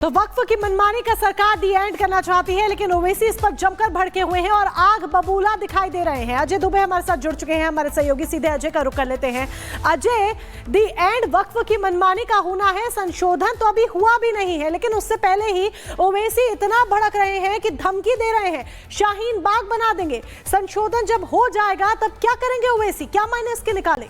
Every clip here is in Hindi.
तो वक्फ की मनमानी का सरकार दी एंड करना चाहती है, लेकिन ओवैसी इस पर जमकर भड़के हुए हैं और आग बबूला दिखाई दे रहे हैं। अजय दुबे हमारे साथ जुड़ चुके हैं, हमारे सहयोगी। सीधे अजय का रुख कर लेते हैं। अजय, दी एंड वक्फ की मनमानी का होना है, संशोधन तो अभी हुआ भी नहीं है, लेकिन उससे पहले ही ओवैसी इतना भड़क रहे हैं कि धमकी दे रहे हैं, शाहीन बाग बना देंगे। संशोधन जब हो जाएगा तब क्या करेंगे ओवैसी, क्या मायने इसके निकाले?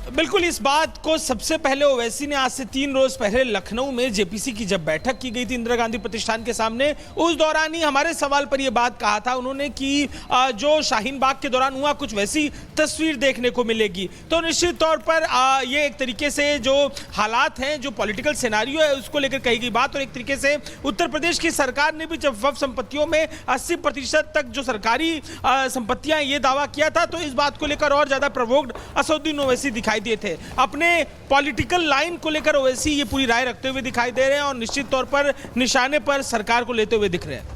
बिल्कुल इस बात को सबसे पहले ओवैसी ने आज से 3 रोज पहले लखनऊ में जेपीसी की जब बैठक की गई थी इंदिरा गांधी प्रतिष्ठान के सामने, उस दौरान ही हमारे सवाल पर यह बात कहा था उन्होंने कि जो शाहीन बाग के दौरान हुआ कुछ वैसी तस्वीर देखने को मिलेगी। तो निश्चित तौर पर ये एक तरीके से जो हालात हैं, जो पॉलिटिकल सिनेरियो है, उसको लेकर कही गई बात। और एक तरीके से उत्तर प्रदेश की सरकार ने भी जब वक्फ संपत्तियों में 80% तक जो सरकारी संपत्तियां, ये दावा किया था, तो इस बात को लेकर और ज्यादा प्रवोक्ड असदुद्दीन ओवैसी दिखाई दिए थे। अपने पॉलिटिकल लाइन को लेकर ओवैसी ये पूरी राय रखते हुए दिखाई दे रहे हैं और निश्चित तौर पर निशाने पर सरकार को लेते हुए दिख रहे हैं।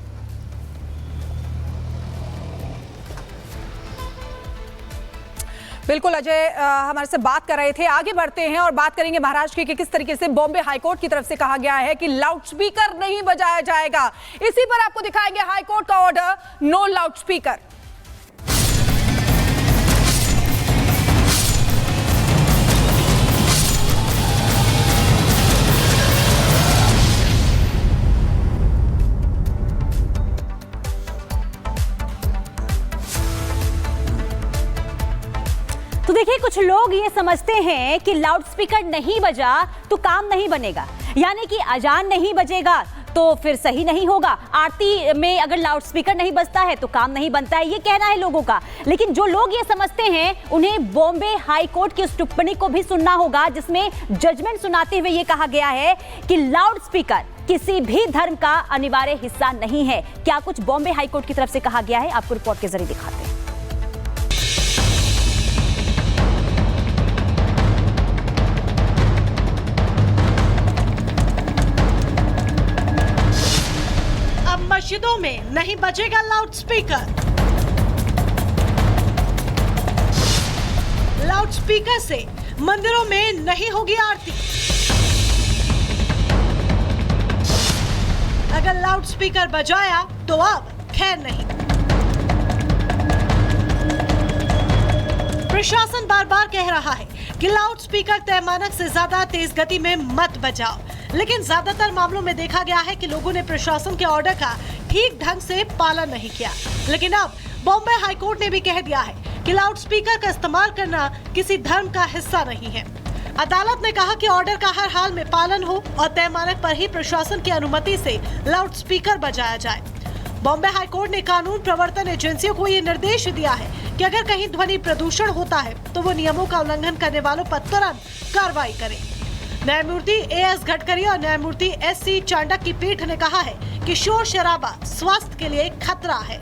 बिल्कुल अजय हमारे से बात कर रहे थे। आगे बढ़ते हैं और बात करेंगे महाराष्ट्र के किस तरीके से बॉम्बे हाईकोर्ट की तरफ से कहा गया है कि लाउडस्पीकर नहीं बजाया जाएगा। इसी पर आपको दिखाएंगे हाईकोर्ट का ऑर्डर, नो लाउडस्पीकर। तो देखिए, कुछ लोग ये समझते हैं कि लाउडस्पीकर नहीं बजा तो काम नहीं बनेगा, यानी कि अजान नहीं बजेगा तो फिर सही नहीं होगा, आरती में अगर लाउडस्पीकर नहीं बजता है तो काम नहीं बनता है, ये कहना है लोगों का। लेकिन जो लोग ये समझते हैं उन्हें बॉम्बे हाई कोर्ट की उस टिप्पणी को भी सुनना होगा जिसमें जजमेंट सुनाते हुए ये कहा गया है कि लाउडस्पीकर किसी भी धर्म का अनिवार्य हिस्सा नहीं है। क्या कुछ बॉम्बे हाई कोर्ट की तरफ से कहा गया है, आपको रिपोर्ट के जरिए दिखाते हैं। मस्जिदों में नहीं बजेगा लाउडस्पीकर। लाउडस्पीकर से मंदिरों में नहीं होगी आरती। अगर लाउडस्पीकर बजाया तो अब खैर नहीं। प्रशासन बार बार कह रहा है कि लाउडस्पीकर तय मानक से ज्यादा तेज गति में मत बजाओ, लेकिन ज्यादातर मामलों में देखा गया है कि लोगों ने प्रशासन के ऑर्डर का ठीक ढंग से पालन नहीं किया। लेकिन अब बॉम्बे हाईकोर्ट ने भी कह दिया है कि लाउडस्पीकर का इस्तेमाल करना किसी धर्म का हिस्सा नहीं है। अदालत ने कहा कि ऑर्डर का हर हाल में पालन हो और तय मानक पर ही प्रशासन की अनुमति से लाउडस्पीकर बजाया जाए। बॉम्बे हाईकोर्ट ने कानून प्रवर्तन एजेंसियों को ये निर्देश दिया है कि अगर कहीं ध्वनि प्रदूषण होता है तो वो नियमों का उल्लंघन करने वालों पर तुरंत कार्रवाई करें। न्यायमूर्ति एएस गडकरी और न्यायमूर्ति एससी चांडक की पीठ ने कहा है कि शोर शराबा स्वास्थ्य के लिए खतरा है।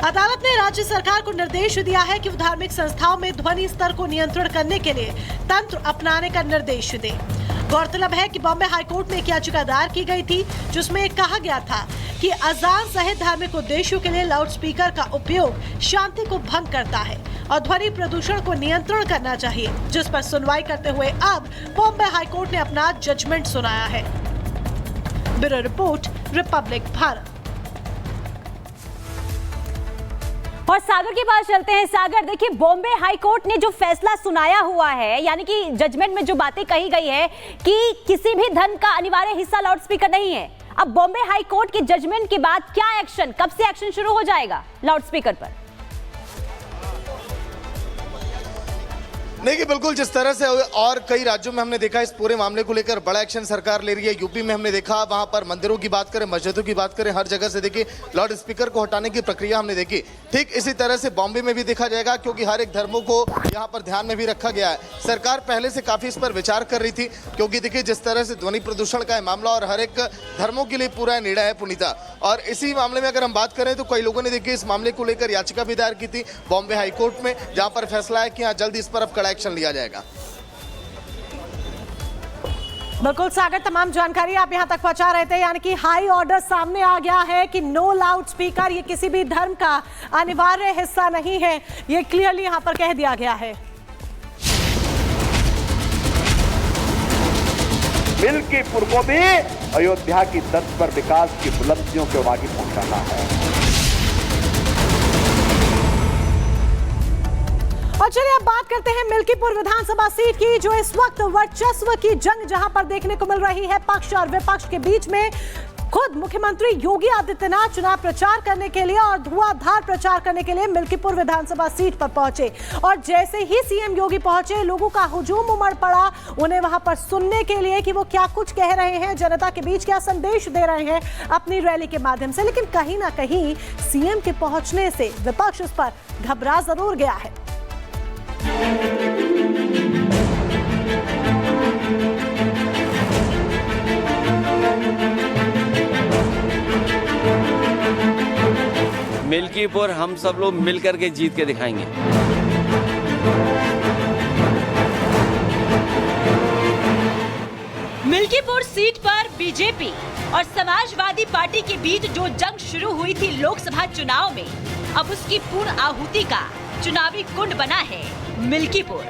अदालत ने राज्य सरकार को निर्देश दिया है कि वो धार्मिक संस्थाओं में ध्वनि स्तर को नियंत्रण करने के लिए तंत्र अपनाने का निर्देश दे। गौरतलब है कि बॉम्बे हाईकोर्ट में एक याचिका दायर की गई थी जिसमें कहा गया था कि अजान सहित धार्मिक उद्देश्यों के लिए लाउडस्पीकर का उपयोग शांति को भंग करता है और ध्वनि प्रदूषण को नियंत्रण करना चाहिए, जिस पर सुनवाई करते हुए अब बॉम्बे हाईकोर्ट ने अपना जजमेंट सुनाया है। Bureau report, Republic Bharat. और सागर के पास चलते हैं। सागर, देखिए, बॉम्बे हाई कोर्ट ने जो फैसला सुनाया हुआ है, यानी कि जजमेंट में जो बातें कही गई है कि किसी भी धर्म का अनिवार्य हिस्सा लाउडस्पीकर नहीं है। अब बॉम्बे हाई कोर्ट के जजमेंट के बाद क्या एक्शन, कब से एक्शन शुरू हो जाएगा लाउडस्पीकर पर? नहीं कि बिल्कुल जिस तरह से और कई राज्यों में हमने देखा इस पूरे मामले को लेकर बड़ा एक्शन सरकार ले रही है। यूपी में हमने देखा, वहां पर मंदिरों की बात करें, मस्जिदों की बात करें, हर जगह से देखिए लाउड स्पीकर को हटाने की प्रक्रिया हमने देखी। ठीक इसी तरह से बॉम्बे में भी देखा जाएगा, क्योंकि हर एक धर्मों को यहाँ पर ध्यान में भी रखा गया है। सरकार पहले से काफी इस पर विचार कर रही थी, क्योंकि देखिए जिस तरह से ध्वनि प्रदूषण का मामला और हर एक धर्मों के लिए पूरा निर्णय है पुनीता। और इसी मामले में अगर हम बात करें तो कई लोगों ने देखिए इस मामले को लेकर याचिका भी दायर की थी बॉम्बे हाईकोर्ट में, जहां पर फैसला है कि हाँ जल्द इस पर अब कड़ा एक्शन लिया जाएगा। बिल्कुल सागर, तमाम जानकारी आप यहां तक पहुंचा रहे थे, यानी कि हाई ऑर्डर सामने आ गया है कि नो लाउड स्पीकर ये किसी भी धर्म का अनिवार्य हिस्सा नहीं है, ये क्लियरली यहां पर कह दिया गया है। मिल्कीपुर को भी अयोध्या की तर्ज पर विकास की बुलंदियों को आगे पहुंचाना है। और चलिए अब बात करते हैं मिल्कीपुर विधानसभा सीट की, जो इस वक्त वर्चस्व की जंग जहां पर देखने को मिल रही है पक्ष और विपक्ष के बीच में। खुद मुख्यमंत्री योगी आदित्यनाथ चुनाव प्रचार करने के लिए और धुआंधार प्रचार करने के लिए मिल्कीपुर विधानसभा सीट पर पहुंचे और जैसे ही सीएम योगी पहुंचे लोगों का हुजूम उमड़ पड़ा उन्हें वहां पर सुनने के लिए कि वो क्या कुछ कह रहे हैं, जनता के बीच क्या संदेश दे रहे हैं अपनी रैली के माध्यम से। लेकिन कहीं ना कहीं सीएम के पहुंचने से विपक्ष इस पर घबरा जरूर गया है। मिल्कीपुर हम सब लोग मिलकर के जीत के दिखाएंगे। मिल्कीपुर सीट पर बीजेपी और समाजवादी पार्टी के बीच जो जंग शुरू हुई थी लोकसभा चुनाव में, अब उसकी पूर्ण आहुति का चुनावी कुंड बना है मिल्कीपुर,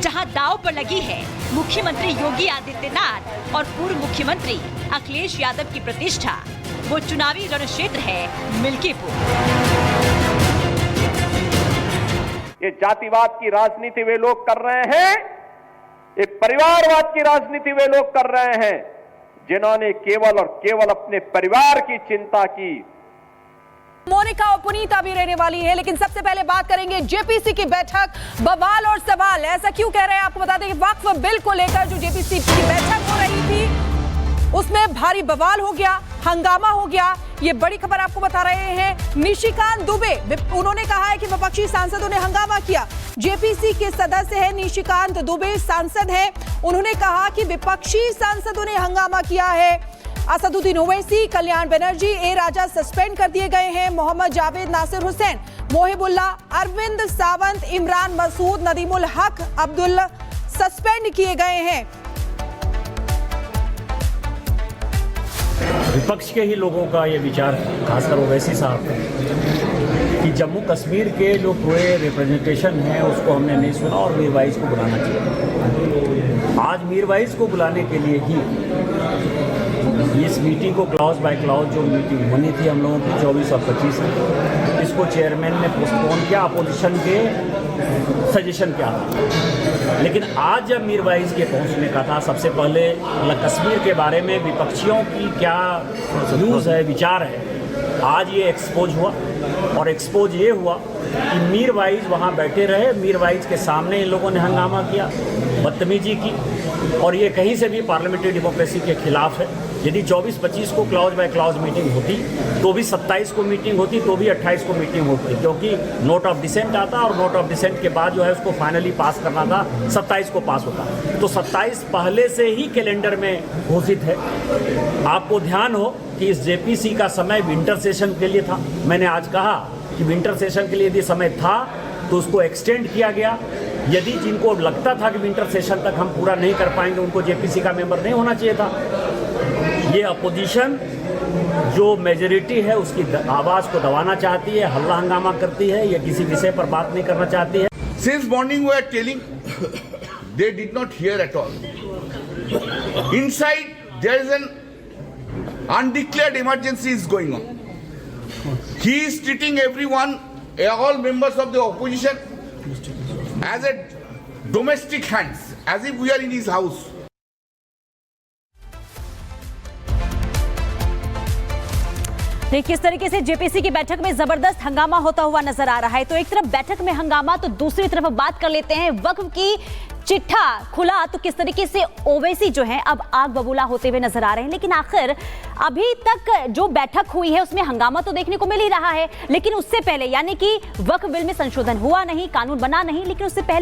जहां दांव पर लगी है मुख्यमंत्री योगी आदित्यनाथ और पूर्व मुख्यमंत्री अखिलेश यादव की प्रतिष्ठा। वो चुनावी रणक्षेत्र है मिल्कीपुर। ये जातिवाद की राजनीति वे लोग कर रहे हैं, एक परिवारवाद की राजनीति वे लोग कर रहे हैं जिन्होंने केवल और केवल अपने परिवार की चिंता की। मोनिका और पुनीता भी रहने वाली है, लेकिन सबसे पहले बात करेंगे जेपीसी की बैठक, बवाल और सवाल। ऐसा क्यों कह रहे हैं आपको बता दें कि वक्फ बिल को लेकर जो जेपीसी की बैठक हो रही थी उसमें भारी बवाल हो गया, हंगामा हो गया। ये बड़ी खबर आपको बता रहे हैं निशिकांत दुबे, उन्होंने कहा है कि विपक्षी सांसदों ने हंगामा किया। जेपीसी के सदस्य हैं निशिकांत दुबे, सांसद हैं, उन्होंने कहा कि विपक्षी सांसदों ने हंगामा किया है। असदुद्दीन ओवैसी, कल्याण बनर्जी, ए राजा सस्पेंड कर दिए गए हैं। मोहम्मद जावेद, नासिर हुसैन, मोहिबुल्ला, अरविंद सावंत, इमरान मसूद, नदीमुल हक, अब्दुल्ला सस्पेंड किए गए हैं। विपक्ष के ही लोगों का ये विचार, खासकर ओवैसी साहब का, कि जम्मू कश्मीर के जो पूरे रिप्रेजेंटेशन है उसको हमने नहीं सुना और मीरवाइज को बुलाना चाहिए। आज मीरवाइज को बुलाने के लिए ही इस मीटिंग को क्लॉज बाय क्लॉज जो मीटिंग होनी थी हम लोगों की 24 और 25 में, इसको चेयरमैन ने पोस्टपोन किया अपोजिशन के सजेशन क्या था। लेकिन आज जब मीरवाइज के पहुंचने का था, सबसे पहले कश्मीर के बारे में विपक्षियों की क्या व्यूज़ है, विचार है, आज ये एक्सपोज हुआ। और एक्सपोज ये हुआ कि मीरवाइज वहाँ बैठे रहे, मीरवाइज के सामने इन लोगों ने हंगामा किया, बदतमीजी की, और ये कहीं से भी पार्लियामेंट्री डेमोक्रेसी के खिलाफ है। यदि 24-25 को क्लॉज बाय क्लॉज मीटिंग होती तो भी 27 को मीटिंग होती, तो भी 28 को मीटिंग होती, क्योंकि नोट ऑफ डिसेंट आता और नोट ऑफ डिसेंट के बाद जो है उसको फाइनली पास करना था, 27 को पास होता। तो 27 पहले से ही कैलेंडर में घोषित है। आपको ध्यान हो कि इस जेपीसी का समय विंटर सेशन के लिए था। मैंने आज कहा कि विंटर सेशन के लिए यदि समय था तो उसको एक्सटेंड किया गया। यदि जिनको लगता था कि विंटर सेशन तक हम पूरा नहीं कर पाएंगे उनको जेपीसी का मेंबर नहीं होना चाहिए था। ये अपोजिशन जो मेजॉरिटी है उसकी आवाज को दबाना चाहती है, हल्ला हंगामा करती है, या किसी विषय पर बात नहीं करना चाहती है। Since morning we are telling they did not hear at all. Inside there is an undeclared emergency is going on. He is treating everyone, all members of the opposition, as a domestic hands, as if we are in his house. देखिए किस तरीके से जेपीसी की बैठक में जबरदस्त हंगामा होता हुआ नजर आ रहा है। तो एक तरफ बैठक में हंगामा, तो दूसरी तरफ बात कर लेते हैं वक्फ की चिट्ठा खुला तो किस तरीके से ओवैसी जो है अब आग बबूला होते हुए नजर आ रहे हैं। लेकिन आखिर अभी तक जो बैठक हुई है उसमें हंगामा तो देखने को मिल ही रहा है, लेकिन उससे पहले यानी कि वक्फ बिल में संशोधन हुआ नहीं, कानून बना नहीं, लेकिन उससे पहले